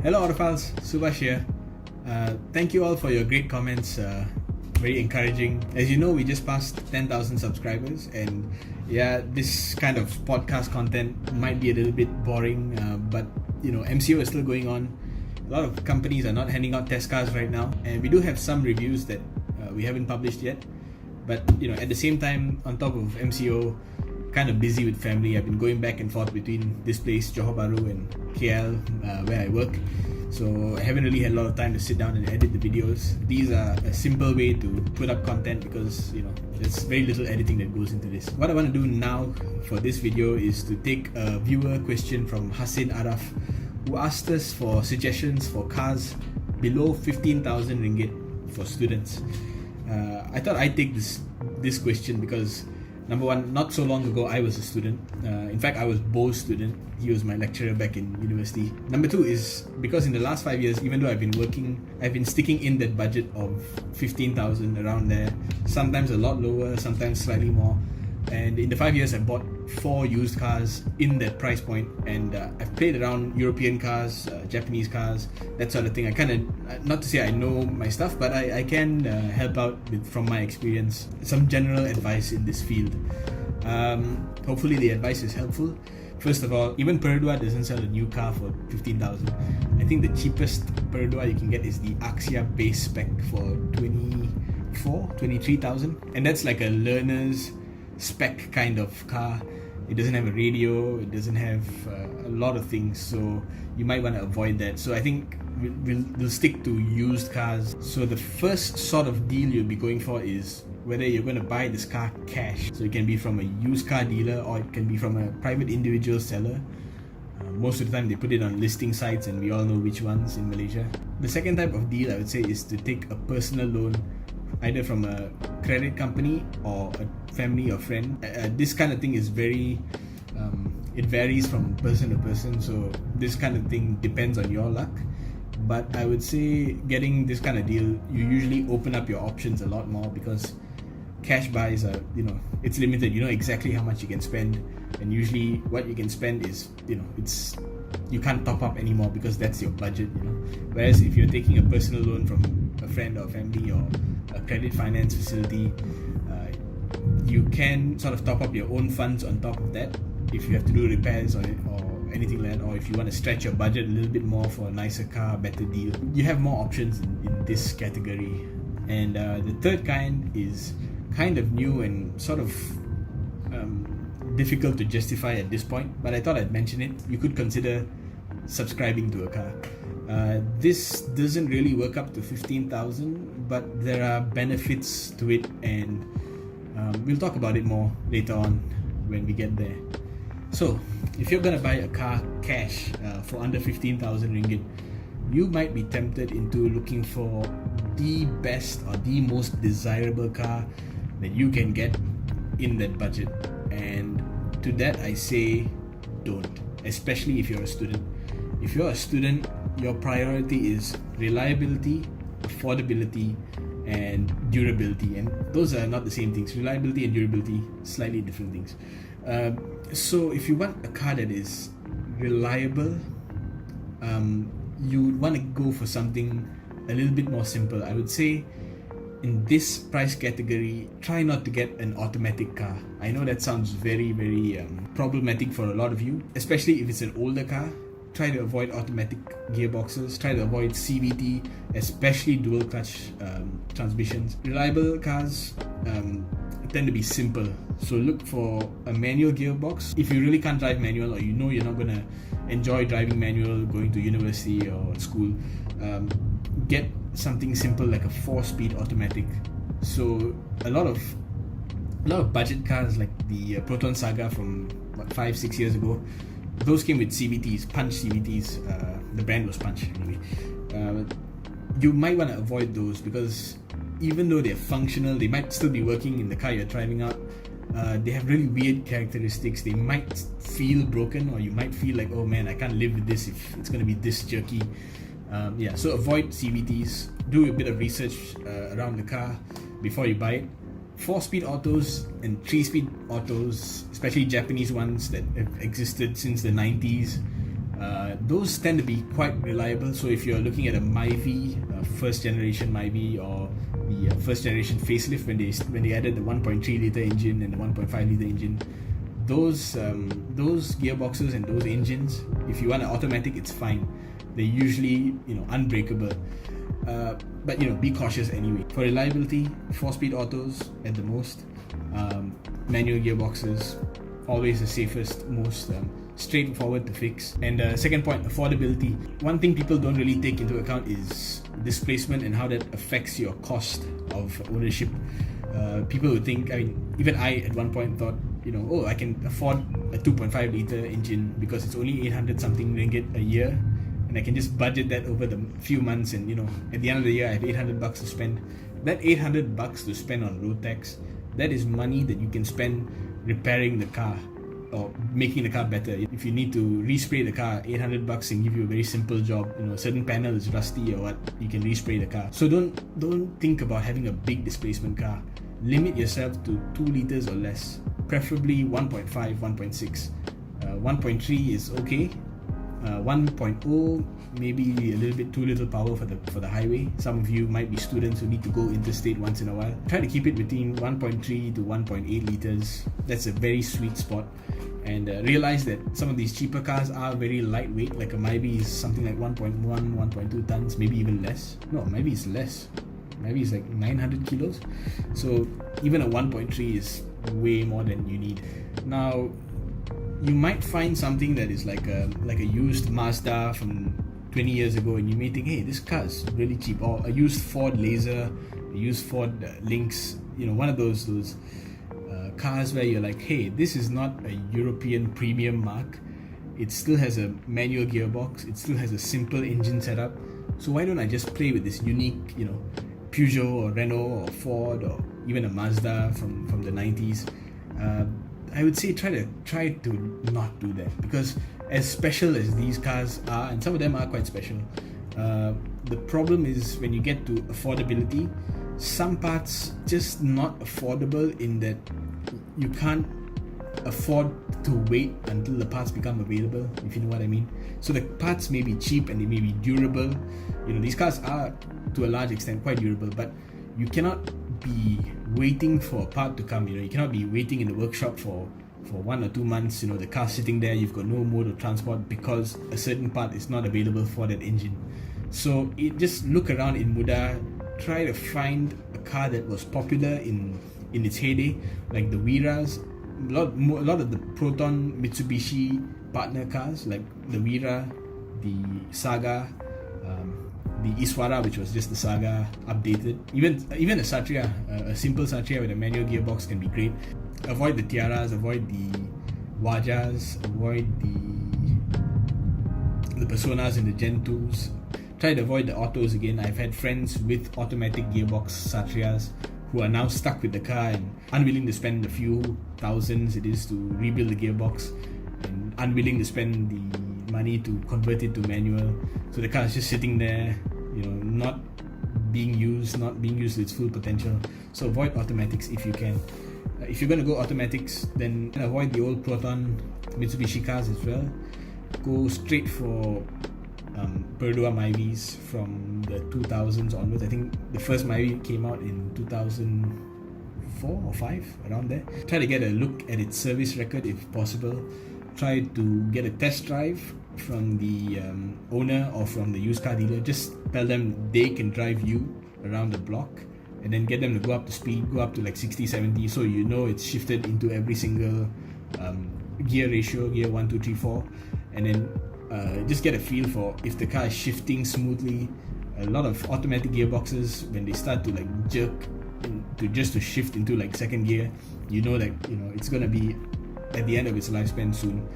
Hello Autophiles, Subhash here. Thank you all for your great comments, very encouraging. As you know, we just passed 10,000 subscribers, and yeah, this kind of podcast content might be a little bit boring, but you know, MCO is still going on. A lot of companies are not handing out test cars right now, and we do have some reviews that we haven't published yet. But you know, at the same time, on top of MCO, kind of busy with family. I've been going back and forth between this place, Johor Bahru, and KL, where I work. So I haven't really had a lot of time to sit down and edit the videos. These are a simple way to put up content because you know there's very little editing that goes into this. What I want to do now for this video is to take a viewer question from Hassin Araf, who asked us for suggestions for cars below 15,000 ringgit for students. I thought I'd take this question because number one, not so long ago I was a student. In fact, I was Bo's student. He was my lecturer back in university. Number two is because in the last 5 years, even though I've been working, I've been sticking in that budget of 15,000 around there. Sometimes a lot lower, sometimes slightly more. And in the 5 years, I bought 4 used cars in that price point, and I've played around European cars, Japanese cars, that sort of thing. I kind of, not to say I know my stuff, but I can help out from my experience, some general advice in this field. Hopefully the advice is helpful. First of all, even Perodua doesn't sell a new car for 15,000. I think the cheapest Perodua you can get is the Axia base spec for 23,000, and that's like a learner's spec kind of car. It doesn't have a radio, it doesn't have a lot of things, so you might want to avoid that. So I think we'll stick to used cars. So the first sort of deal you'll be going for is whether you're going to buy this car cash. So it can be from a used car dealer or it can be from a private individual seller. Most of the time they put it on listing sites, and we all know which ones in Malaysia. The second type of deal I would say is to take a personal loan, either from a credit company or a family or friend. This kind of thing is very, it varies from person to person, so this kind of thing depends on your luck. But I would say getting this kind of deal, you usually open up your options a lot more because cash buys are, you know, it's limited. You know exactly how much you can spend, and usually what you can spend is, you know, it's, you can't top up anymore because that's your budget, you know. Whereas if you're taking a personal loan from a friend or family or a credit finance facility, you can sort of top up your own funds on top of that if you have to do repairs or anything like that, or if you want to stretch your budget a little bit more for a nicer car, better deal. You have more options in this category. And the third kind is kind of new and sort of difficult to justify at this point, but I thought I'd mention it. You could consider subscribing to a car. This doesn't really work up to 15,000, but there are benefits to it, and we'll talk about it more later on when we get there. So, if you're gonna buy a car cash for under 15,000 ringgit, you might be tempted into looking for the best or the most desirable car that you can get in that budget. And to that I say don't, especially if you're a student. If you're a student, your priority is reliability, affordability, and durability, and those are not the same things. Reliability and durability, slightly different things. So if you want a car that is reliable, you would want to go for something a little bit more simple. I would say in this price category, try not to get an automatic car. I know that sounds very, very problematic for a lot of you, especially if it's an older car. Try to avoid automatic gearboxes, try to avoid CVT, especially dual clutch transmissions. Reliable cars tend to be simple, so look for a manual gearbox. If you really can't drive manual, or you know you're not going to enjoy driving manual going to university or school, get something simple like a 4-speed automatic. So a lot of budget cars like the Proton Saga from 5-6 years ago, those came with CVTs, Punch CVTs. The brand was Punch anyway. You might want to avoid those because even though they're functional, they might still be working in the car you're driving out. They have really weird characteristics. They might feel broken, or you might feel like, oh man, I can't live with this if it's going to be this jerky. So avoid CVTs. Do a bit of research around the car before you buy it. 4-speed autos and 3-speed autos, especially Japanese ones that have existed since the 90s, Those tend to be quite reliable. So if you're looking at a Myvi, first generation Myvi, or the first generation facelift, when they added the 1.3 liter engine and the 1.5 liter engine, those gearboxes and those engines, if you want an automatic, it's fine. They're usually unbreakable. But be cautious anyway. For reliability, 4-speed autos at the most. Manual gearboxes, always the safest, most straightforward to fix. And second point, affordability. One thing people don't really take into account is displacement and how that affects your cost of ownership. People would think, even I at one point thought, I can afford a 2.5 liter engine because it's only 800 something ringgit a year, and I can just budget that over the few months, and at the end of the year I have 800 bucks to spend. That 800 bucks to spend on road tax, that is money that you can spend repairing the car or making the car better. If you need to respray the car, 800 bucks can give you a very simple job. A certain panel is rusty or what, you can respray the car. So don't think about having a big displacement car. Limit yourself to 2 liters or less, preferably 1.5, 1.6. 1.3 is okay. 1.0 maybe a little bit too little power for the highway. Some of you might be students who need to go interstate once in a while. Try to keep it between 1.3 to 1.8 liters. That's a very sweet spot. And realize that some of these cheaper cars are very lightweight. Like a Myvi is something like 1.1, 1.2 tons, maybe even less. No, Myvi is less. Myvi is like 900 kilos. So even a 1.3 is way more than you need. Now, you might find something that is like a used Mazda from 20 years ago, and you may think, hey, this car is really cheap. Or a used Ford Laser, a used Ford Lynx, one of those cars where you're like, hey, this is not a European premium mark. It still has a manual gearbox, it still has a simple engine setup. So why don't I just play with this unique, Peugeot or Renault or Ford or even a Mazda from the 90s? I would say try to not do that, because as special as these cars are, and some of them are quite special, the problem is when you get to affordability, some parts just not affordable in that you can't afford to wait until the parts become available, if you know what I mean. So the parts may be cheap and they may be durable. These cars are to a large extent quite durable, but you cannot be waiting for a part to come. You cannot be waiting in the workshop for 1 or 2 months. The car sitting there, you've got no mode of transport because a certain part is not available for that engine. So just look around in Muda, try to find a car that was popular in its heyday, like the Viras. A lot of the Proton Mitsubishi partner cars, like the Vira, the Saga, the Iswara, which was just the Saga updated. Even a Satria, a simple Satria with a manual gearbox can be great. Avoid the Tiaras, avoid the Wajas, avoid the Personas and the Gen 2s. Try to avoid the autos again. I've had friends with automatic gearbox Satrias who are now stuck with the car and unwilling to spend a few thousands it is to rebuild the gearbox, and unwilling to spend the money to convert it to manual. So the car is just sitting there, not being used to its full potential. So avoid automatics if you can. If you're going to go automatics, then avoid the old Proton Mitsubishi cars as well. Go straight for Perdua Myvis from the 2000s onwards. I think the first Myvi came out in 2004 or 5, around there. Try to get a look at its service record if possible. Try to get a test drive from the owner or from the used car dealer. Just tell them they can drive you around the block, and then get them to go up to speed, go up to like 60, 70, so it's shifted into every single gear ratio, gear 1, 2, 3, 4, and then just get a feel for if the car is shifting smoothly. A lot of automatic gearboxes, when they start to like jerk to shift into like second gear, it's gonna be at the end of its lifespan soon.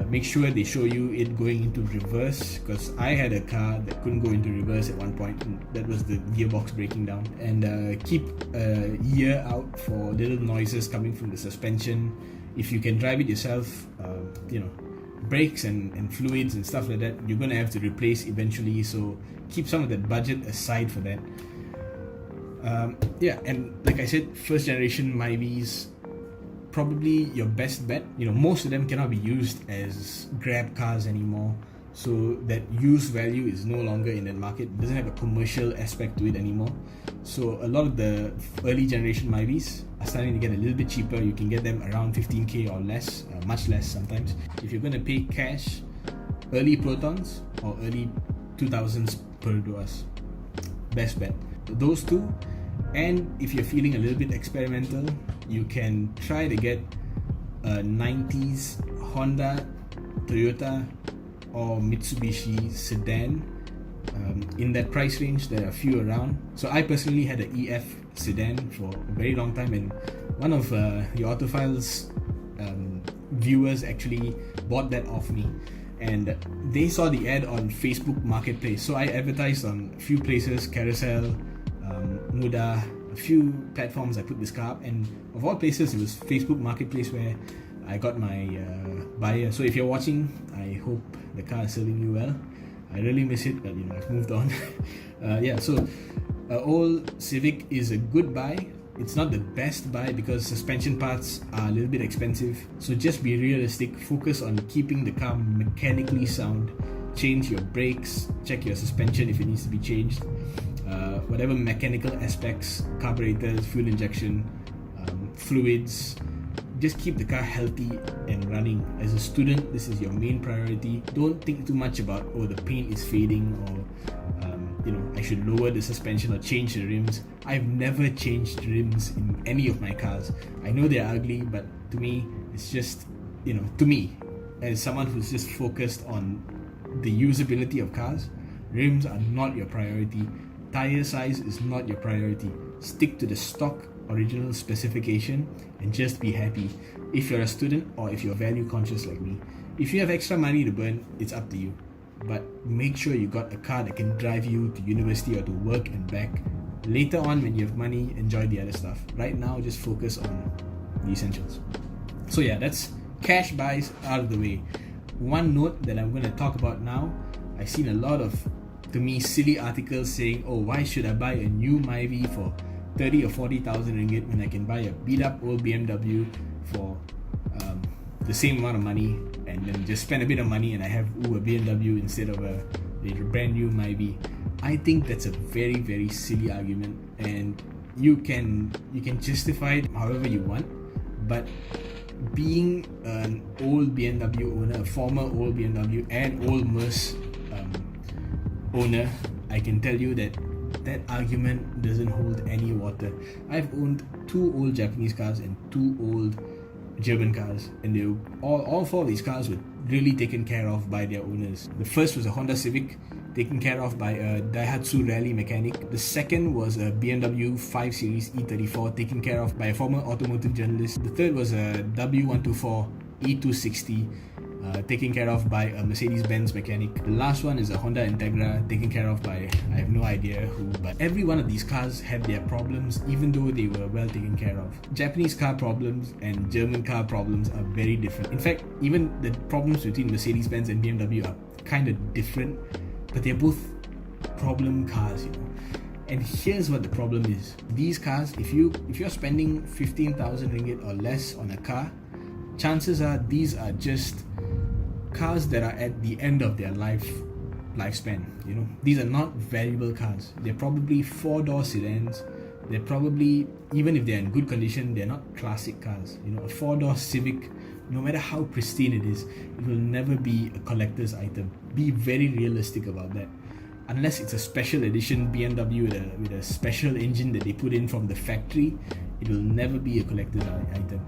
Make sure they show you it going into reverse, because I had a car that couldn't go into reverse at one point, and that was the gearbox breaking down. And keep a ear out for little noises coming from the suspension. If you can drive it yourself, brakes and fluids and stuff like that, you're going to have to replace eventually, so keep some of that budget aside for that. And like I said, first generation Myvis, probably your best bet. Most of them cannot be used as grab cars anymore, so that use value is no longer in the market. It doesn't have a commercial aspect to it anymore. So a lot of the early generation Myvis are starting to get a little bit cheaper. You can get them around 15k or less, much less sometimes. If you're going to pay cash, early Protons or early 2000s Pearl-Duas, best bet. Those two. And if you're feeling a little bit experimental, you can try to get a 90s Honda, Toyota or Mitsubishi sedan. In that price range, there are a few around. So I personally had an EF sedan for a very long time, and one of your Autophiles viewers actually bought that off me, and they saw the ad on Facebook Marketplace. So I advertised on a few places, Carousel, Muda, a few platforms. I put this car up, and of all places, it was Facebook Marketplace where I got my buyer. So if you're watching, I hope the car is serving you well. I really miss it, but I've moved on. So old Civic is a good buy. It's not the best buy because suspension parts are a little bit expensive. So just be realistic. Focus on keeping the car mechanically sound. Change your brakes, check your suspension if it needs to be changed. Whatever mechanical aspects, carburetors, fuel injection, fluids, just keep the car healthy and running. As a student, this is your main priority. Don't think too much about, the paint is fading, or I should lower the suspension or change the rims. I've never changed rims in any of my cars. I know they're ugly, but to me, it's just, to me, as someone who's just focused on the usability of cars, rims are not your priority. Tire size is not your priority. Stick to the stock original specification and just be happy. If you're a student or if you're value conscious like me, if you have extra money to burn, it's up to you. But make sure you got a car that can drive you to university or to work and back. Later on, when you have money, enjoy the other stuff. Right now, just focus on the essentials. So yeah, that's cash buys out of the way. One note that I'm going to talk about now, I've seen a lot of, to me, silly articles saying, why should I buy a new Myvi for 30 or 40,000 ringgit when I can buy a beat up old BMW for the same amount of money, and then just spend a bit of money and I have a BMW instead of a brand new Myvi. I think that's a very, very silly argument, and you can justify it however you want, but being an old BMW owner, a former old BMW and old Merc owner, I can tell you that argument doesn't hold any water. I've owned 2 old Japanese cars and 2 old German cars, and they all 4 of these cars were really taken care of by their owners. The first was a Honda Civic, taken care of by a Daihatsu rally mechanic. The second was a BMW 5 Series E34, taken care of by a former automotive journalist. The third was a W124 E260, taken care of by a Mercedes-Benz mechanic. The last one is a Honda Integra, taken care of by, I have no idea who, but every one of these cars had their problems, even though they were well taken care of. Japanese car problems and German car problems are very different. In fact, even the problems between Mercedes-Benz and BMW are kind of different, but they're both problem cars, And here's what the problem is. These cars, if you're spending 15,000 ringgit or less on a car, chances are these are just cars that are at the end of their lifespan. These are not valuable cars. They're probably 4-door sedans. They're probably, even if they're in good condition, they're not classic cars. A 4-door Civic, no matter how pristine it is, it will never be a collector's item. Be very realistic about that. Unless it's a special edition BMW with a special engine that they put in from the factory, it will never be a collector's item.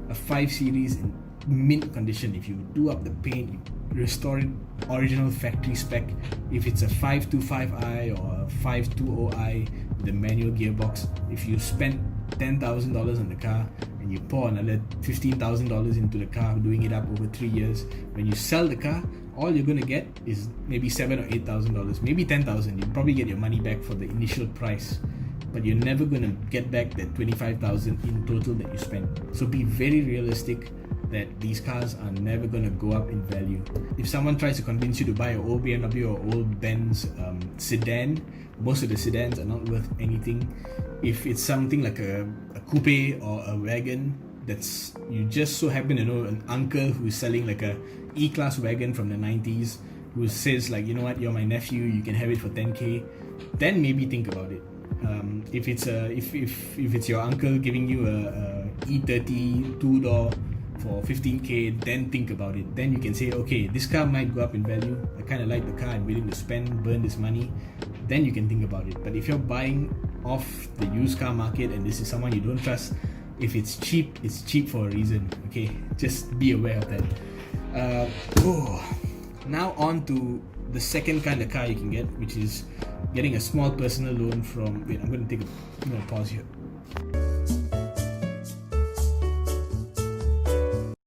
A 5 Series in mint condition, if you do up the paint, you restore it original factory spec, if it's a 525i or a 520i with a manual gearbox, if you spend $10,000 on the car and you pour another $15,000 into the car, doing it up over 3 years, when you sell the car, all you're going to get is maybe $7,000 or $8,000, maybe $10,000. You'll probably get your money back for the initial price, but you're never going to get back that $25,000 in total that you spent. So be very realistic that these cars are never going to go up in value. If someone tries to convince you to buy an old BMW or old Benz sedan, most of the sedans are not worth anything. If it's something like a coupe or a wagon, that's you just so happen to know an uncle who's selling like a E-Class wagon from the 90s, who says like, you know what, you're my nephew, you can have it for 10k, then maybe think about it. If it's your uncle giving you a E30 two-door for 15k, then think about it. Then you can say, okay, this car might go up in value, I kind of like the car, I'm willing to burn this money. Then you can think about it. But if you're buying off the used car market and this is someone you don't trust, if it's cheap for a reason. Okay, just be aware of that. Now on to the second kind of car you can get, which is getting a small personal loan from. Wait, I'm going to pause here.